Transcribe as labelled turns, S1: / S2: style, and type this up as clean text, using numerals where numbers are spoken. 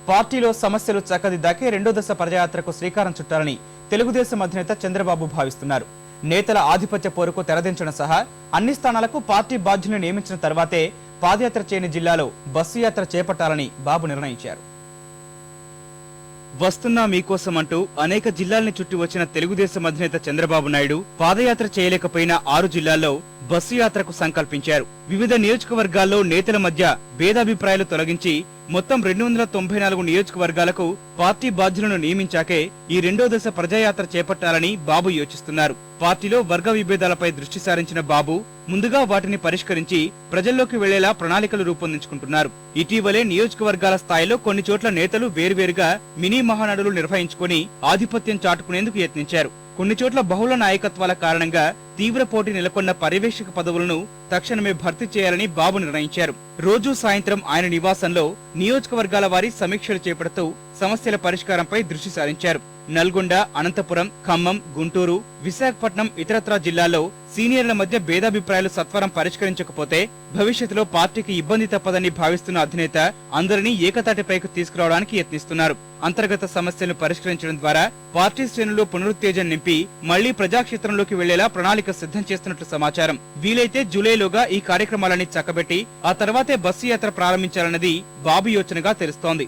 S1: పార్టీలో సమస్యలు చక్కదిద్దాకే రెండో దశ ప్రజాయాత్రకు శ్రీకారం చుట్టాలని తెలుగుదేశం అధినేత చంద్రబాబు భావిస్తున్నారు. నేతల ఆధిపత్య పోరుకు తెరదించడం సహా అన్ని స్థానాలకు పార్టీ బాధ్యులను నియమించిన తర్వాతే పాదయాత్ర చేయని జిల్లాలో బస్సు యాత్ర చేపట్టాలని బాబు నిర్ణయించారు. వస్తున్నా మీకోసం అంటూ అనేక జిల్లాల్ని చుట్టి వచ్చిన తెలుగుదేశం అధినేత చంద్రబాబు నాయుడు పాదయాత్ర చేయలేకపోయిన 6 జిల్లాల్లో బస్సు యాత్రకు సంకల్పించారు. వివిధ నియోజకవర్గాల్లో నేతల మధ్య భేదాభిప్రాయాలు తొలగించి మొత్తం 294 నియోజకవర్గాలకు పార్టీ బాధ్యులను నియమించాకే ఈ రెండో దశ ప్రజాయాత్ర చేపట్టాలని బాబు యోచిస్తున్నారు. పార్టీలో వర్గ విభేదాలపై దృష్టి సారించిన బాబు ముందుగా వాటిని పరిష్కరించి ప్రజల్లోకి వెళ్లేలా ప్రణాళికలు రూపొందించుకుంటున్నారు. ఇటీవలే నియోజకవర్గాల స్థాయిలో కొన్ని చోట్ల నేతలు వేర్వేరుగా మినీ మహానాడులు నిర్వహించుకుని ఆధిపత్యం చాటుకునేందుకు యత్నించారు. కొన్ని చోట్ల బహుళ నాయకత్వాల కారణంగా తీవ్ర పోటీ నెలకొన్న పర్యవేక్షక పదవులను తక్షణమే భర్తీ చేయాలని బాబు నిర్ణయించారు. రోజూ సాయంత్రం ఆయన నివాసంలో నియోజకవర్గాల వారి సమీక్షలు చేపడుతూ సమస్యల పరిష్కారంపై దృష్టి సారించారు. నల్గొండ, అనంతపురం, ఖమ్మం, గుంటూరు, విశాఖపట్నం ఇతరత్రా జిల్లాల్లో సీనియర్ల మధ్య భేదాభిప్రాయాలు సత్వరం పరిష్కరించకపోతే భవిష్యత్తులో పార్టీకి ఇబ్బంది తప్పదని భావిస్తున్న అధినేత అందరినీ ఏకతాటిపైకి తీసుకురావడానికి యత్నిస్తున్నారు. అంతర్గత సమస్యలను పరిష్కరించడం ద్వారా పార్టీ శ్రేణుల్లో పునరుత్తేజం నింపి మళ్లీ ప్రజాక్షేత్రంలోకి వెళ్లేలా ప్రణాళిక సిద్ధం చేస్తున్నట్లు సమాచారం. వీలైతే జూలైలోగా ఈ కార్యక్రమాలన్నీ చక్కబెట్టి ఆ తర్వాతే బస్సు యాత్ర ప్రారంభించాలన్నది బాబు యోచనగా తెలుస్తోంది.